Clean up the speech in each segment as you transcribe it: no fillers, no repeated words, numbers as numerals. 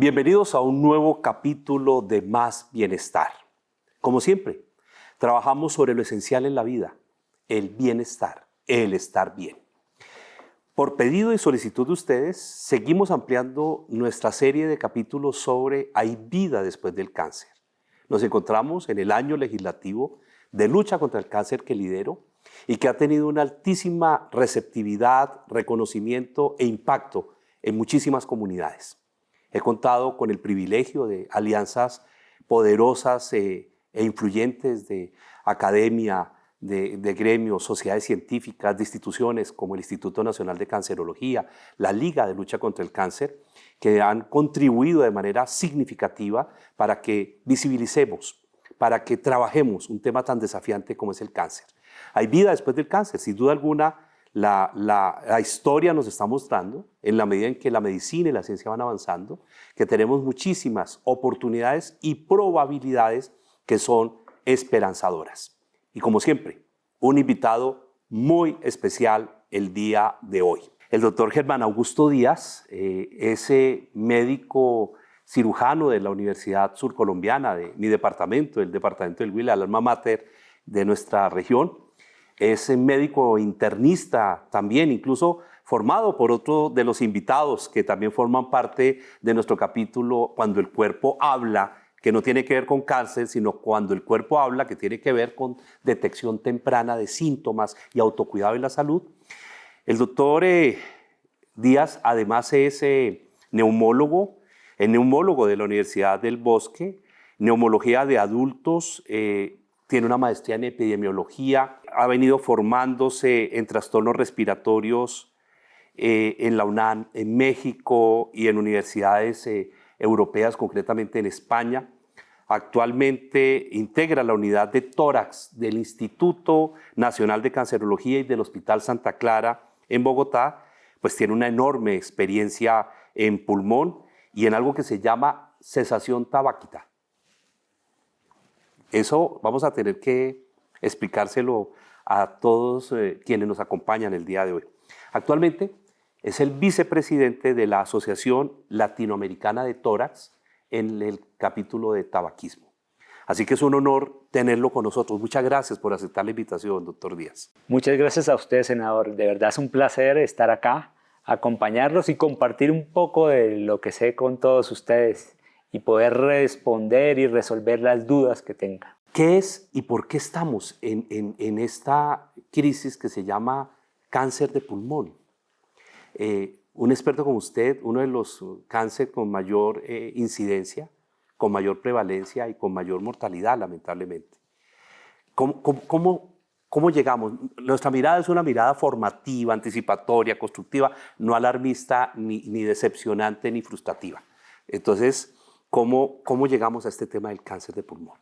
Bienvenidos a un nuevo capítulo de Más Bienestar. Como siempre, trabajamos sobre lo esencial en la vida, el bienestar, el estar bien. Por pedido y solicitud de ustedes, seguimos ampliando nuestra serie de capítulos sobre Hay vida después del cáncer. Nos encontramos en el año legislativo de lucha contra el cáncer que lidero y que ha tenido una altísima receptividad, reconocimiento e impacto en muchísimas comunidades. He contado con el privilegio de alianzas poderosas e influyentes de academia, de gremios, sociedades científicas, de instituciones como el Instituto Nacional de Cancerología, la Liga de Lucha contra el Cáncer, que han contribuido de manera significativa para que visibilicemos, para que trabajemos un tema tan desafiante como es el cáncer. Hay vida después del cáncer, sin duda alguna. La historia nos está mostrando, en la medida en que la medicina y la ciencia van avanzando, que tenemos muchísimas oportunidades y probabilidades que son esperanzadoras. Y como siempre, un invitado muy especial el día de hoy. El doctor Germán Augusto Díaz, ese médico cirujano de la Universidad Surcolombiana, de mi departamento, el departamento del Huila, el alma mater de nuestra región. Es médico internista también, incluso formado por otro de los invitados que también forman parte de nuestro capítulo Cuando el cuerpo habla, que no tiene que ver con cáncer, sino Cuando el cuerpo habla, que tiene que ver con detección temprana de síntomas y autocuidado en la salud. El doctor Díaz además es neumólogo, neumólogo de la Universidad del Bosque, neumología de adultos, tiene una maestría en epidemiología, ha venido formándose en trastornos respiratorios en la UNAM, en México y en universidades europeas, concretamente en España. Actualmente integra la unidad de tórax del Instituto Nacional de Cancerología y del Hospital Santa Clara en Bogotá. Pues tiene una enorme experiencia en pulmón y en algo que se llama cesación tabáquica. Eso vamos a tener que explicárselo a todos quienes nos acompañan el día de hoy. Actualmente es el vicepresidente de la Asociación Latinoamericana de Tórax en el capítulo de tabaquismo. Así que es un honor tenerlo con nosotros. Muchas gracias por aceptar la invitación, doctor Díaz. Muchas gracias a usted, senador. De verdad es un placer estar acá, acompañarlos y compartir un poco de lo que sé con todos ustedes y poder responder y resolver las dudas que tengan. ¿Qué es y por qué estamos en esta crisis que se llama cáncer de pulmón? Un experto como usted, uno de los cánceres con mayor incidencia, con mayor prevalencia y con mayor mortalidad, lamentablemente. ¿Cómo llegamos? Nuestra mirada es una mirada formativa, anticipatoria, constructiva, no alarmista, ni decepcionante, ni frustrativa. Entonces, ¿cómo llegamos a este tema del cáncer de pulmón?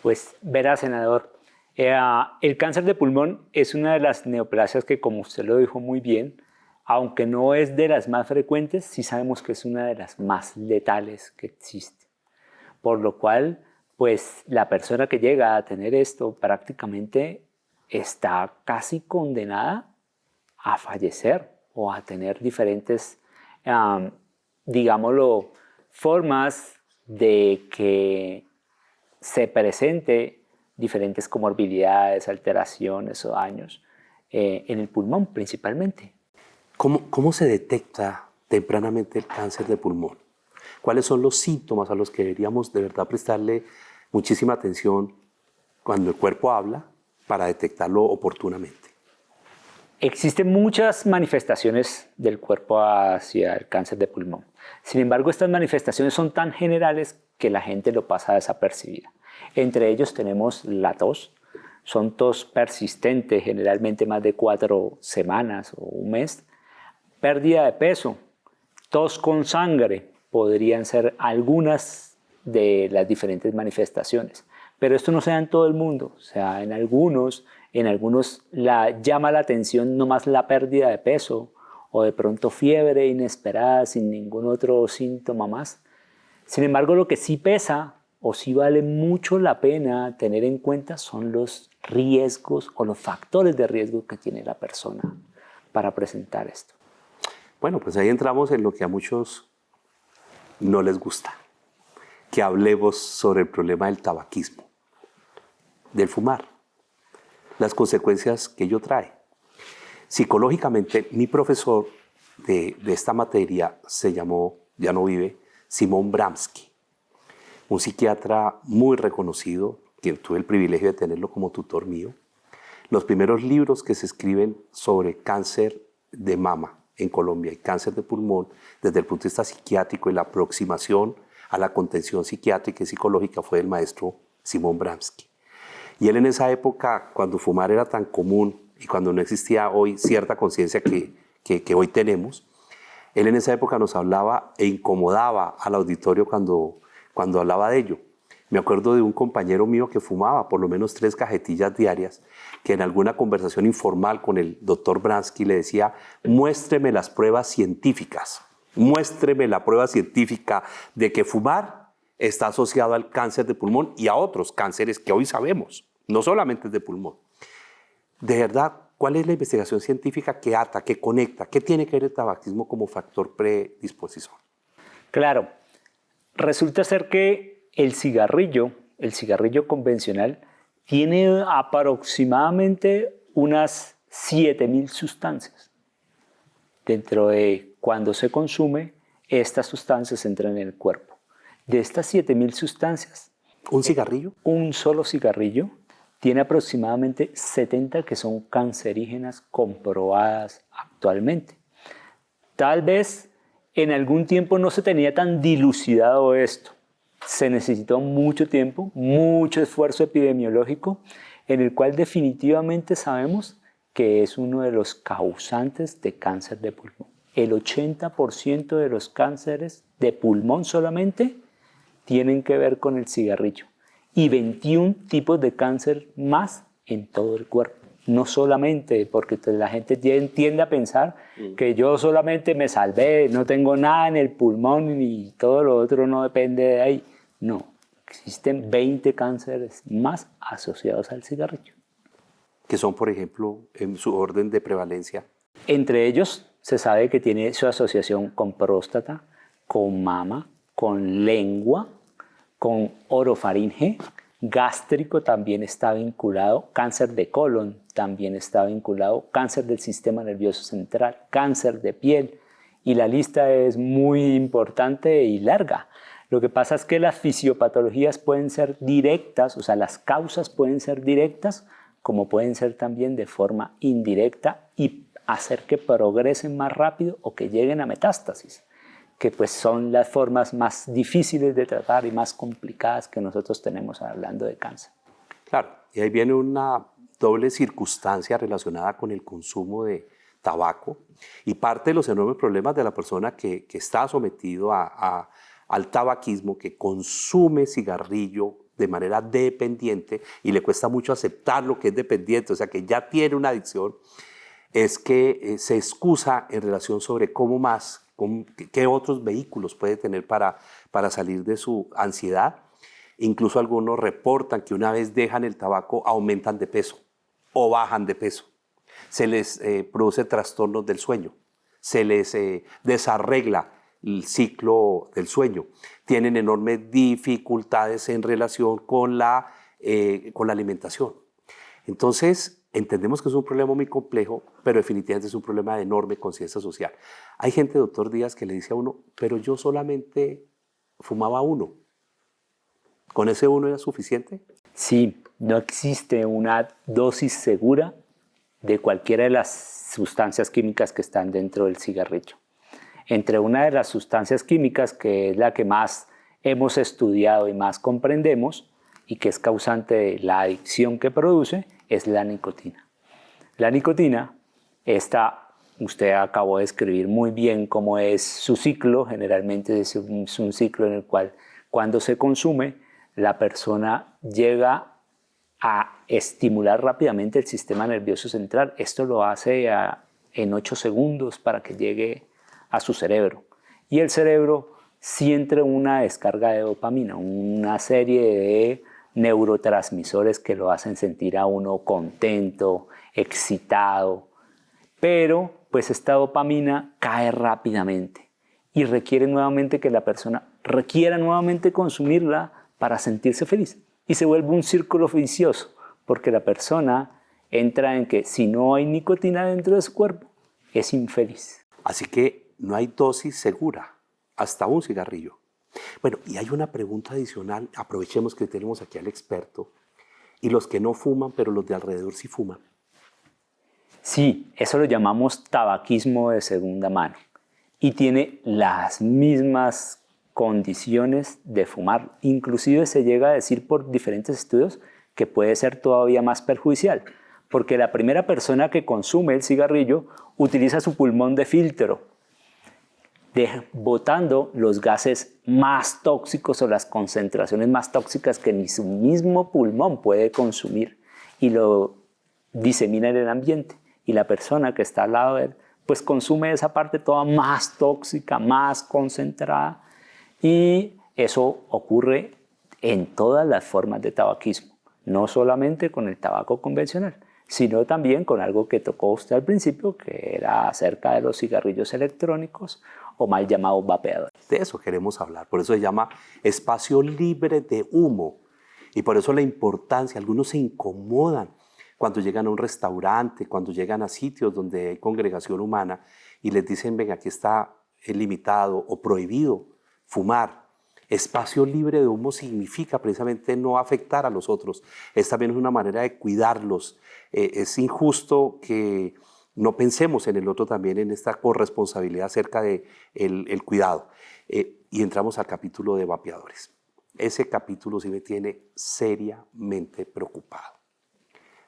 Pues verá, senador, el cáncer de pulmón es una de las neoplasias que, como usted lo dijo muy bien, aunque no es de las más frecuentes, sí sabemos que es una de las más letales que existe. Por lo cual, pues la persona que llega a tener esto prácticamente está casi condenada a fallecer o a tener diferentes, digámoslo, formas de que se presente diferentes comorbilidades, alteraciones o daños en el pulmón principalmente. ¿Cómo se detecta tempranamente el cáncer de pulmón? ¿Cuáles son los síntomas a los que deberíamos de verdad prestarle muchísima atención cuando el cuerpo habla para detectarlo oportunamente? Existen muchas manifestaciones del cuerpo hacia el cáncer de pulmón. Sin embargo, estas manifestaciones son tan generales que la gente lo pasa desapercibida. Entre ellos tenemos la tos. Son tos persistente, generalmente más de 4 semanas o un mes. Pérdida de peso, tos con sangre, podrían ser algunas de las diferentes manifestaciones. Pero esto no se da en todo el mundo, o sea, en algunos llama la atención nomás la pérdida de peso o de pronto fiebre inesperada sin ningún otro síntoma más. Sin embargo, lo que sí pesa o sí vale mucho la pena tener en cuenta son los riesgos o los factores de riesgo que tiene la persona para presentar esto. Bueno, pues ahí entramos en lo que a muchos no les gusta que hablemos sobre el problema del tabaquismo, del fumar, las consecuencias que ello trae. Psicológicamente, mi profesor de esta materia se llamó, ya no vive, Simon Bramsky, un psiquiatra muy reconocido, quien tuve el privilegio de tenerlo como tutor mío. Los primeros libros que se escriben sobre cáncer de mama en Colombia y cáncer de pulmón desde el punto de vista psiquiátrico y la aproximación a la contención psiquiátrica y psicológica fue del maestro Simon Bramsky. Y él en esa época, cuando fumar era tan común y cuando no existía hoy cierta conciencia que hoy tenemos, él en esa época nos hablaba e incomodaba al auditorio cuando hablaba de ello. Me acuerdo de un compañero mío que fumaba por lo menos 3 cajetillas diarias, que en alguna conversación informal con el doctor Bramsky le decía: muéstreme las pruebas científicas, muéstreme la prueba científica de que fumar está asociado al cáncer de pulmón y a otros cánceres que hoy sabemos, no solamente de pulmón. De verdad, ¿cuál es la investigación científica que ata, que conecta? ¿Qué tiene que ver el tabaquismo como factor predispositor? Claro, resulta ser que el cigarrillo convencional, tiene aproximadamente unas 7.000 sustancias. Dentro de cuando se consume, estas sustancias entran en el cuerpo. De estas 7.000 sustancias, ¿un cigarrillo? Un solo cigarrillo tiene aproximadamente 70 que son cancerígenas comprobadas actualmente. Tal vez en algún tiempo no se tenía tan dilucidado esto. Se necesitó mucho tiempo, mucho esfuerzo epidemiológico, en el cual definitivamente sabemos que es uno de los causantes de cáncer de pulmón. El 80% de los cánceres de pulmón solamente tienen que ver con el cigarrillo y 21 tipos de cáncer más en todo el cuerpo. No solamente porque la gente tiende a pensar que yo solamente me salvé, no tengo nada en el pulmón y todo lo otro no depende de ahí. No, existen 20 cánceres más asociados al cigarrillo. Que son, por ejemplo, en su orden de prevalencia. Entre ellos se sabe que tiene su asociación con próstata, con mama, con lengua, con orofaringe, gástrico también está vinculado, cáncer de colon también está vinculado, cáncer del sistema nervioso central, cáncer de piel, y la lista es muy importante y larga. Lo que pasa es que las fisiopatologías pueden ser directas, o sea, las causas pueden ser directas, como pueden ser también de forma indirecta y hacer que progresen más rápido o que lleguen a metástasis, que pues son las formas más difíciles de tratar y más complicadas que nosotros tenemos hablando de cáncer. Claro, y ahí viene una doble circunstancia relacionada con el consumo de tabaco y parte de los enormes problemas de la persona que está sometido al tabaquismo, que consume cigarrillo de manera dependiente y le cuesta mucho aceptar lo que es dependiente, o sea que ya tiene una adicción, es que se excusa en relación sobre qué otros vehículos puede tener para salir de su ansiedad. Incluso algunos reportan que una vez dejan el tabaco aumentan de peso o bajan de peso. Se les produce trastornos del sueño, se les desarregla el ciclo del sueño. Tienen enormes dificultades en relación con la alimentación. Entonces, entendemos que es un problema muy complejo, pero definitivamente es un problema de enorme conciencia social. Hay gente, doctor Díaz, que le dice a uno, pero yo solamente fumaba uno. ¿Con ese uno era suficiente? Sí, no existe una dosis segura de cualquiera de las sustancias químicas que están dentro del cigarrillo. Entre una de las sustancias químicas, que es la que más hemos estudiado y más comprendemos, y que es causante de la adicción que produce, es la nicotina. La nicotina, usted acabó de describir muy bien cómo es su ciclo. Generalmente es un ciclo en el cual cuando se consume, la persona llega a estimular rápidamente el sistema nervioso central. Esto lo hace en 8 segundos para que llegue a su cerebro. Y el cerebro siente una descarga de dopamina, una serie de neurotransmisores que lo hacen sentir a uno contento, excitado. Pero pues esta dopamina cae rápidamente y requiere nuevamente que la persona requiera nuevamente consumirla para sentirse feliz. Y se vuelve un círculo vicioso, porque la persona entra en que si no hay nicotina dentro de su cuerpo, es infeliz. Así que no hay dosis segura, hasta un cigarrillo. Bueno, y hay una pregunta adicional, aprovechemos que tenemos aquí al experto, y los que no fuman, pero los de alrededor sí fuman. Sí, eso lo llamamos tabaquismo de segunda mano y tiene las mismas condiciones de fumar. Inclusive se llega a decir por diferentes estudios que puede ser todavía más perjudicial, porque la primera persona que consume el cigarrillo utiliza su pulmón de filtro, botando los gases más tóxicos o las concentraciones más tóxicas que ni su mismo pulmón puede consumir y lo disemina en el ambiente. Y la persona que está al lado de él, pues consume esa parte toda más tóxica, más concentrada. Y eso ocurre en todas las formas de tabaquismo, no solamente con el tabaco convencional, sino también con algo que tocó usted al principio, que era acerca de los cigarrillos electrónicos o mal llamados vapeadores. De eso queremos hablar, por eso se llama espacio libre de humo. Y por eso la importancia, algunos se incomodan cuando llegan a un restaurante, cuando llegan a sitios donde hay congregación humana y les dicen, venga, aquí está limitado o prohibido fumar. Espacio libre de humo significa precisamente no afectar a los otros. Es también una manera de cuidarlos. Es injusto que no pensemos en el otro también, en esta corresponsabilidad acerca del cuidado. Y entramos al capítulo de vapeadores. Ese capítulo sí me tiene seriamente preocupado.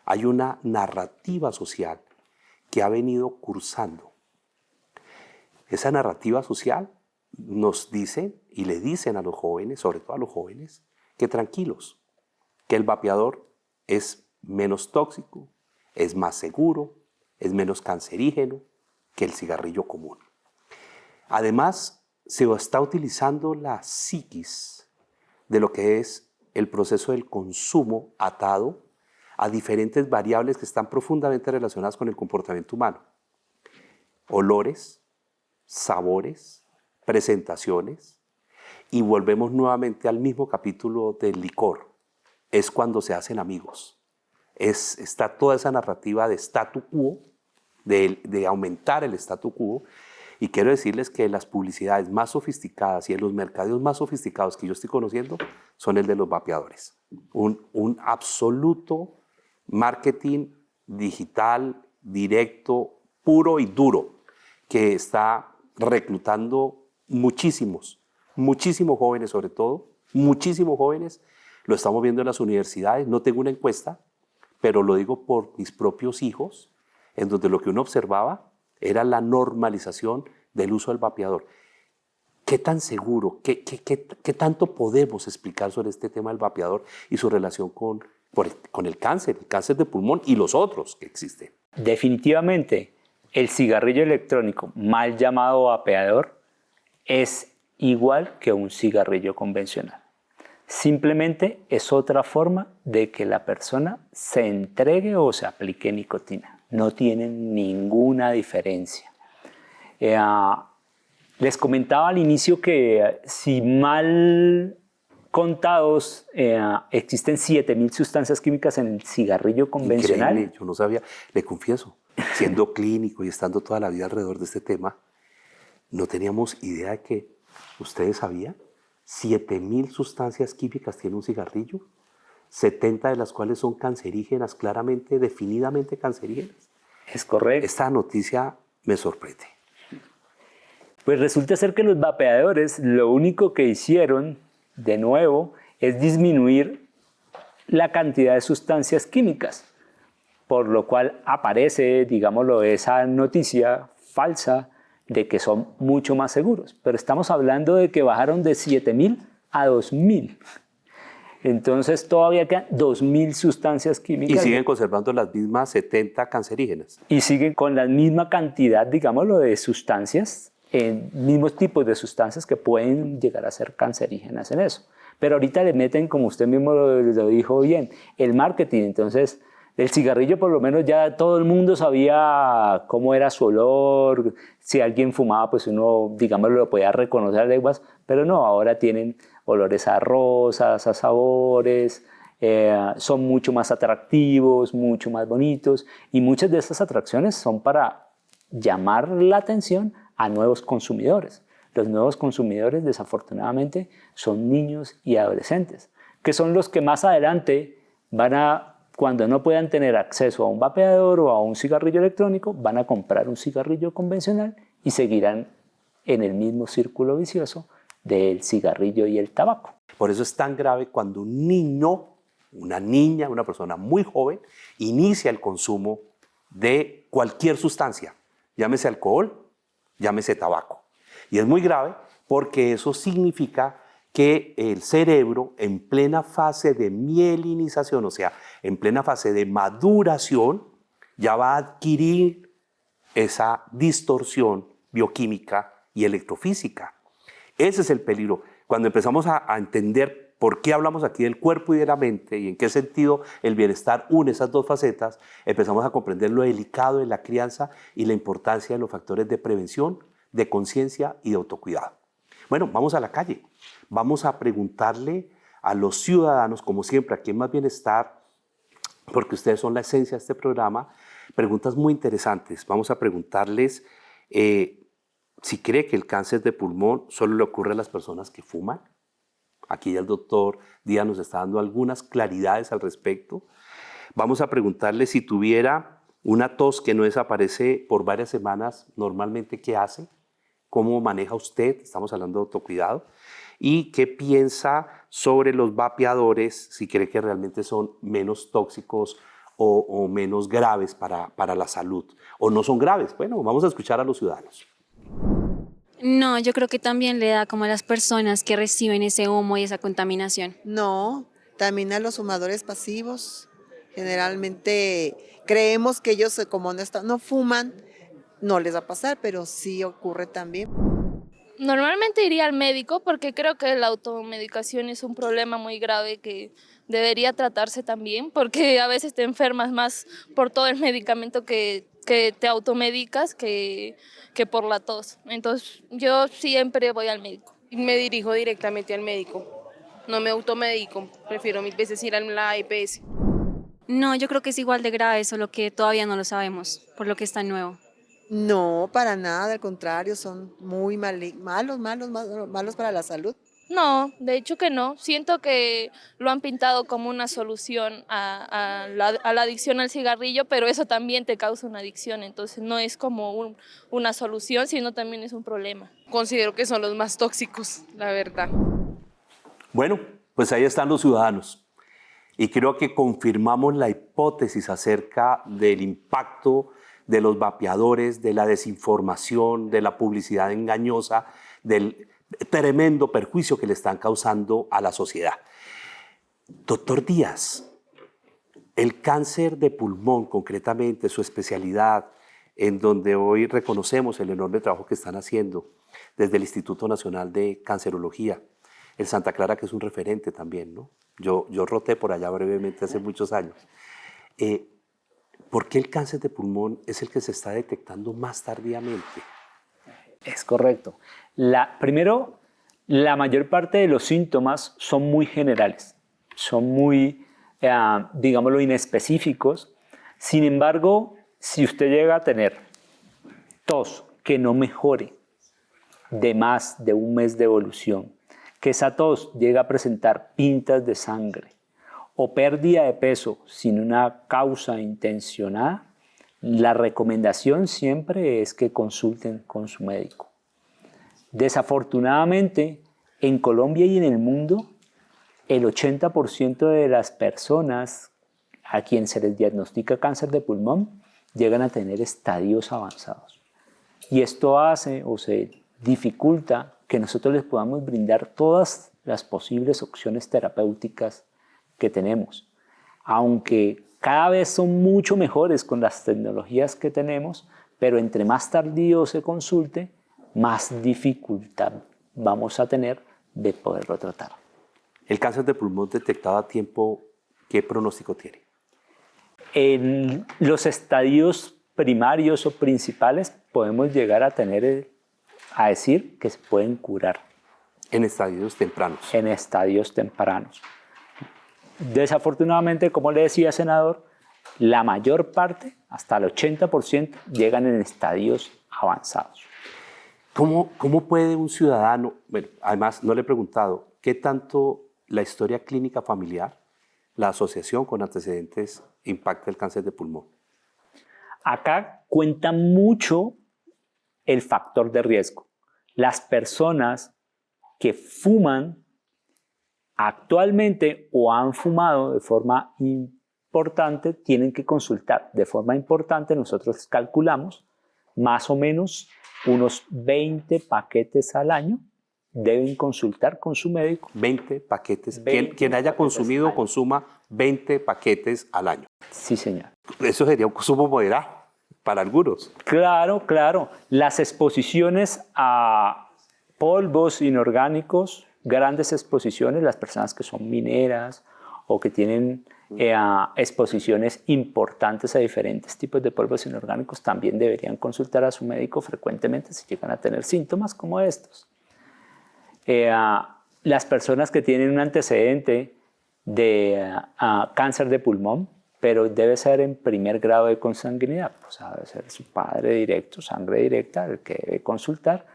Hay una narrativa social que ha venido cursando. Esa narrativa social nos dice y le dicen a los jóvenes, sobre todo a los jóvenes, que tranquilos, que el vapeador es menos tóxico, es más seguro, es menos cancerígeno que el cigarrillo común. Además, se está utilizando la psiquis de lo que es el proceso del consumo atado a diferentes variables que están profundamente relacionadas con el comportamiento humano. Olores, sabores, presentaciones, y volvemos nuevamente al mismo capítulo del licor. Es cuando se hacen amigos. Está toda esa narrativa de statu quo, de aumentar el statu quo, y quiero decirles que las publicidades más sofisticadas y en los mercados más sofisticados que yo estoy conociendo son el de los vapeadores. Un absoluto marketing digital, directo, puro y duro, que está reclutando muchísimos jóvenes sobre todo, muchísimos jóvenes. Lo estamos viendo en las universidades, no tengo una encuesta, pero lo digo por mis propios hijos, en donde lo que uno observaba era la normalización del uso del vapeador. ¿Qué tan seguro, qué tanto podemos explicar sobre este tema del vapeador y su relación con el cáncer de pulmón y los otros que existen? Definitivamente, el cigarrillo electrónico, mal llamado vapeador, es igual que un cigarrillo convencional. Simplemente es otra forma de que la persona se entregue o se aplique nicotina. No tienen ninguna diferencia. Les comentaba al inicio que si mal contados existen 7.000 sustancias químicas en el cigarrillo convencional. Increíble, yo no sabía, le confieso, siendo clínico y estando toda la vida alrededor de este tema, no teníamos idea de que ustedes sabían 7.000 sustancias químicas tiene un cigarrillo, 70 de las cuales son cancerígenas, claramente, definidamente cancerígenas. Es correcto. Esta noticia me sorprende. Pues resulta ser que los vapeadores lo único que hicieron, de nuevo, es disminuir la cantidad de sustancias químicas, por lo cual aparece, digámoslo, esa noticia falsa de que son mucho más seguros. Pero estamos hablando de que bajaron de 7.000 a 2.000. Entonces todavía quedan 2.000 sustancias químicas. Y siguen conservando las mismas 70 cancerígenas. Y siguen con la misma cantidad, digámoslo, de sustancias, mismos tipos de sustancias que pueden llegar a ser cancerígenas en eso. Pero ahorita le meten, como usted mismo lo dijo bien, el marketing. Entonces El cigarrillo por lo menos ya todo el mundo sabía cómo era su olor, si alguien fumaba pues uno, digamos, lo podía reconocer a leguas, pero no, ahora tienen olores a rosas, a sabores, son mucho más atractivos, mucho más bonitos y muchas de estas atracciones son para llamar la atención a nuevos consumidores. Los nuevos consumidores desafortunadamente son niños y adolescentes, que son los que más adelante van a, cuando no puedan tener acceso a un vapeador o a un cigarrillo electrónico, van a comprar un cigarrillo convencional y seguirán en el mismo círculo vicioso del cigarrillo y el tabaco. Por eso es tan grave cuando un niño, una niña, una persona muy joven, inicia el consumo de cualquier sustancia, llámese alcohol, llámese tabaco. Y es muy grave porque eso significa que el cerebro en plena fase de mielinización, o sea, en plena fase de maduración, ya va a adquirir esa distorsión bioquímica y electrofísica. Ese es el peligro. Cuando empezamos a entender por qué hablamos aquí del cuerpo y de la mente y en qué sentido el bienestar une esas dos facetas, empezamos a comprender lo delicado de la crianza y la importancia de los factores de prevención, de conciencia y de autocuidado. Bueno, vamos a la calle. Vamos a preguntarle a los ciudadanos, como siempre, aquí en Más Bienestar, porque ustedes son la esencia de este programa, preguntas muy interesantes. Vamos a preguntarles si cree que el cáncer de pulmón solo le ocurre a las personas que fuman. Aquí ya el doctor Díaz nos está dando algunas claridades al respecto. Vamos a preguntarle si tuviera una tos que no desaparece por varias semanas, normalmente, ¿qué hace? ¿Cómo maneja usted? Estamos hablando de autocuidado. ¿Y qué piensa sobre los vapeadores? Si cree que realmente son menos tóxicos o menos graves para la salud. ¿O no son graves? Bueno, vamos a escuchar a los ciudadanos. No, yo creo que también le da como a las personas que reciben ese humo y esa contaminación. No, también a los fumadores pasivos. Generalmente creemos que ellos, como no fuman, no les va a pasar, pero sí ocurre también. Normalmente iría al médico porque creo que la automedicación es un problema muy grave que debería tratarse también, porque a veces te enfermas más por todo el medicamento que te automedicas que por la tos. Entonces yo siempre voy al médico. Me dirijo directamente al médico, no me automedico, prefiero mil veces ir a la EPS. No, yo creo que es igual de grave, solo que todavía no lo sabemos, por lo que está nuevo. No, para nada, al contrario, son muy malos para la salud. No, de hecho que no. Siento que lo han pintado como una solución a la adicción al cigarrillo, pero eso también te causa una adicción, entonces no es como una solución, sino también es un problema. Considero que son los más tóxicos, la verdad. Bueno, pues ahí están los ciudadanos. Y creo que confirmamos la hipótesis acerca del impacto de los vapeadores, de la desinformación, de la publicidad engañosa, del tremendo perjuicio que le están causando a la sociedad. Doctor Díaz, el cáncer de pulmón, concretamente su especialidad, en donde hoy reconocemos el enorme trabajo que están haciendo desde el Instituto Nacional de Cancerología, el Santa Clara, que es un referente también, ¿no? Yo roté por allá brevemente hace muchos años. ¿Por qué el cáncer de pulmón es el que se está detectando más tardíamente? Es correcto. Primero, la mayor parte de los síntomas son muy generales, son muy, digámoslo, inespecíficos. Sin embargo, si usted llega a tener tos que no mejore de más de un mes de evolución, que esa tos llega a presentar pintas de sangre o pérdida de peso sin una causa intencionada, la recomendación siempre es que consulten con su médico. Desafortunadamente, en Colombia y en el mundo, el 80% de las personas a quien se les diagnostica cáncer de pulmón llegan a tener estadios avanzados. Y esto hace o se dificulta que nosotros les podamos brindar todas las posibles opciones terapéuticas que tenemos. Aunque cada vez son mucho mejores con las tecnologías que tenemos, pero entre más tardío se consulte, más dificultad vamos a tener de poderlo tratar. ¿El cáncer de pulmón detectado a tiempo, qué pronóstico tiene? En los estadios primarios o principales podemos llegar a a decir que se pueden curar En estadios tempranos. en estadios tempranos. Desafortunadamente, como le decía, senador, la mayor parte, hasta el 80%, llegan en estadios avanzados. ¿Cómo puede un ciudadano, bueno, además no le he preguntado, qué tanto la historia clínica familiar, la asociación con antecedentes impacta el cáncer de pulmón? Acá cuenta mucho el factor de riesgo. Las personas que fuman actualmente o han fumado de forma importante tienen que consultar. De forma importante nosotros calculamos más o menos unos 20 paquetes al año. Deben consultar con su médico. 20 paquetes. 20 Quien haya paquetes consumido al año. consuma 20 paquetes al año. Sí, señor. Eso sería un consumo moderado para algunos. Claro, claro. Las exposiciones a polvos inorgánicos, grandes exposiciones, las personas que son mineras o que tienen exposiciones importantes a diferentes tipos de polvos inorgánicos, también deberían consultar a su médico frecuentemente si llegan a tener síntomas como estos. Las personas que tienen un antecedente de cáncer de pulmón, pero debe ser en primer grado de consanguinidad, o sea, debe ser su padre directo, sangre directa, el que debe consultar,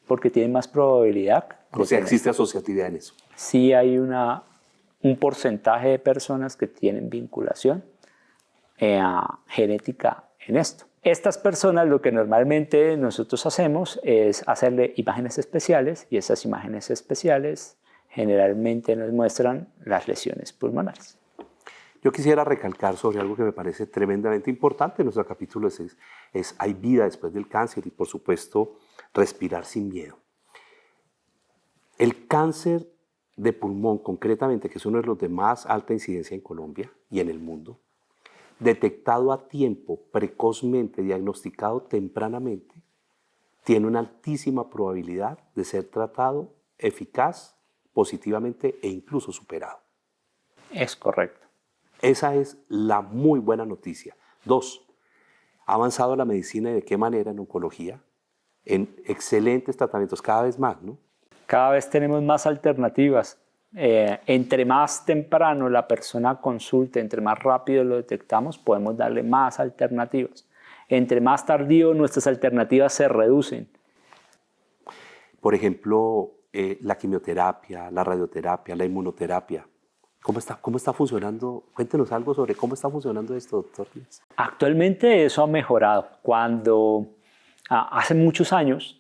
porque tiene más probabilidad. O sea, existe asociatividad en eso. Sí hay un porcentaje de personas que tienen vinculación genética en esto. Estas personas, lo que normalmente nosotros hacemos es hacerle imágenes especiales, y esas imágenes especiales generalmente nos muestran las lesiones pulmonares. Yo quisiera recalcar sobre algo que me parece tremendamente importante en nuestro capítulo es hay vida después del cáncer y, por supuesto, respirar sin miedo. El cáncer de pulmón, concretamente, que es uno de los de más alta incidencia en Colombia y en el mundo, detectado a tiempo, precozmente, diagnosticado tempranamente, tiene una altísima probabilidad de ser tratado eficaz, positivamente e incluso superado. Es correcto. Esa es la muy buena noticia. 2, ha avanzado la medicina y de qué manera en oncología, en excelentes tratamientos, cada vez más, ¿no? Cada vez tenemos más alternativas. Entre más temprano la persona consulte, entre más rápido lo detectamos, podemos darle más alternativas. Entre más tardío nuestras alternativas se reducen. Por ejemplo, la quimioterapia, la radioterapia, la inmunoterapia. ¿Cómo está funcionando? Cuéntenos algo sobre cómo está funcionando esto, doctor Díaz. Actualmente eso ha mejorado. Cuando hace muchos años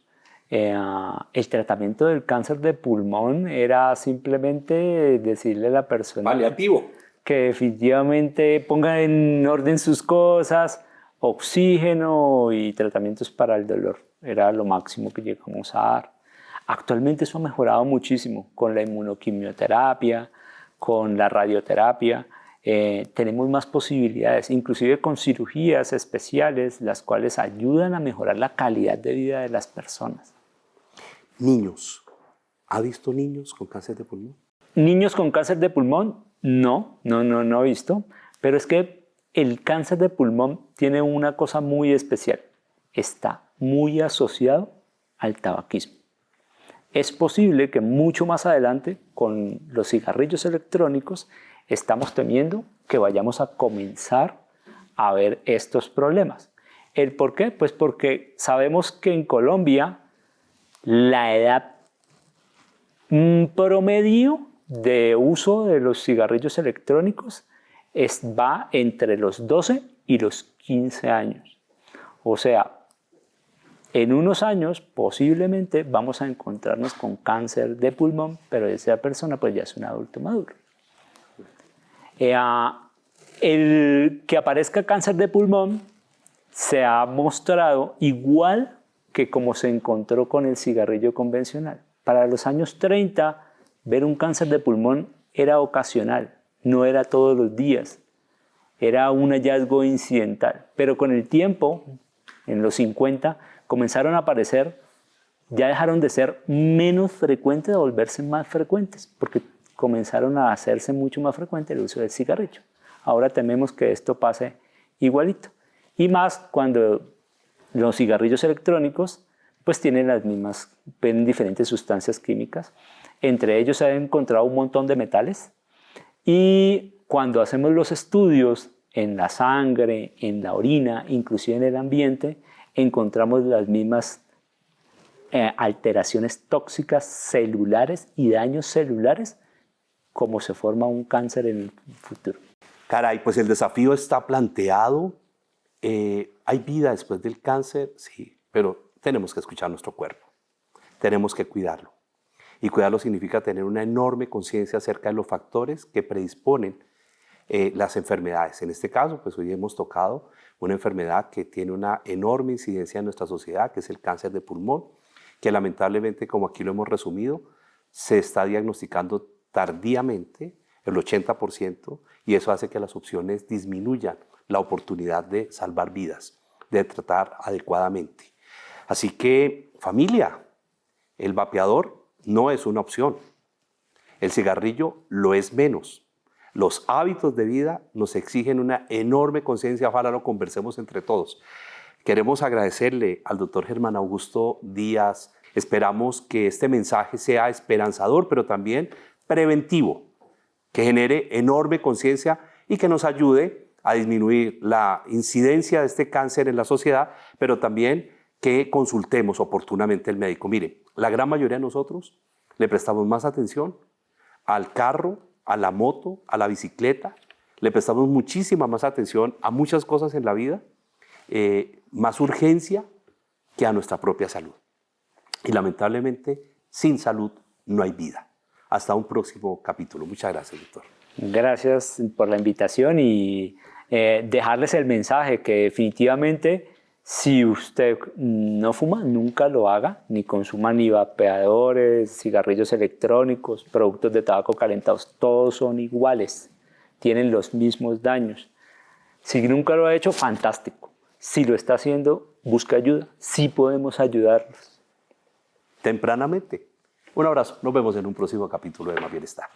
el tratamiento del cáncer de pulmón era simplemente decirle a la persona Paliativo. que definitivamente ponga en orden sus cosas, oxígeno y tratamientos para el dolor. Era lo máximo que llegamos a dar. Actualmente eso ha mejorado muchísimo con la inmunoquimioterapia, con la radioterapia. Tenemos más posibilidades, inclusive con cirugías especiales, las cuales ayudan a mejorar la calidad de vida de las personas. Niños. ¿Ha visto niños con cáncer de pulmón? Niños con cáncer de pulmón, no he visto, pero es que el cáncer de pulmón tiene una cosa muy especial. Está muy asociado al tabaquismo. Es posible que mucho más adelante, con los cigarrillos electrónicos, estamos temiendo que vayamos a comenzar a ver estos problemas. ¿El por qué? Pues porque sabemos que en Colombia la edad promedio de uso de los cigarrillos electrónicos va entre los 12 y los 15 años. O sea, en unos años posiblemente vamos a encontrarnos con cáncer de pulmón, pero esa persona pues ya es un adulto maduro. El que aparezca cáncer de pulmón se ha mostrado igual que como se encontró con el cigarrillo convencional. Para los años 30, ver un cáncer de pulmón era ocasional, no era todos los días, era un hallazgo incidental. Pero con el tiempo, en los 50, comenzaron a aparecer, ya dejaron de ser menos frecuentes a volverse más frecuentes, porque comenzaron a hacerse mucho más frecuente el uso del cigarrillo. Ahora tememos que esto pase igualito. Y más cuando los cigarrillos electrónicos pues tienen diferentes sustancias químicas. Entre ellos se han encontrado un montón de metales. Y cuando hacemos los estudios en la sangre, en la orina, inclusive en el ambiente, encontramos las mismas alteraciones tóxicas celulares y daños celulares como se forma un cáncer en el futuro. Caray, pues el desafío está planteado. ¿Hay vida después del cáncer? Sí, pero tenemos que escuchar nuestro cuerpo. Tenemos que cuidarlo. Y cuidarlo significa tener una enorme conciencia acerca de los factores que predisponen las enfermedades. En este caso, pues hoy hemos tocado una enfermedad que tiene una enorme incidencia en nuestra sociedad, que es el cáncer de pulmón, que lamentablemente, como aquí lo hemos resumido, se está diagnosticando tardíamente, el 80%, y eso hace que las opciones disminuyan la oportunidad de salvar vidas, de tratar adecuadamente. Así que, familia, el vapeador no es una opción. El cigarrillo lo es menos. Los hábitos de vida nos exigen una enorme conciencia, ojalá lo conversemos entre todos. Queremos agradecerle al doctor Germán Augusto Díaz. Esperamos que este mensaje sea esperanzador, pero también preventivo, que genere enorme conciencia y que nos ayude a disminuir la incidencia de este cáncer en la sociedad, pero también que consultemos oportunamente al médico. Mire, la gran mayoría de nosotros le prestamos más atención al carro, a la moto, a la bicicleta, le prestamos muchísima más atención a muchas cosas en la vida, más urgencia que a nuestra propia salud. Y lamentablemente, sin salud no hay vida. Hasta un próximo capítulo. Muchas gracias, doctor. Gracias por la invitación y dejarles el mensaje que definitivamente si usted no fuma, nunca lo haga, ni consuma ni vapeadores, cigarrillos electrónicos, productos de tabaco calentados, todos son iguales, tienen los mismos daños. Si nunca lo ha hecho, fantástico. Si lo está haciendo, busca ayuda, sí podemos ayudarlos. Tempranamente. Un abrazo, nos vemos en un próximo capítulo de Más Bienestar.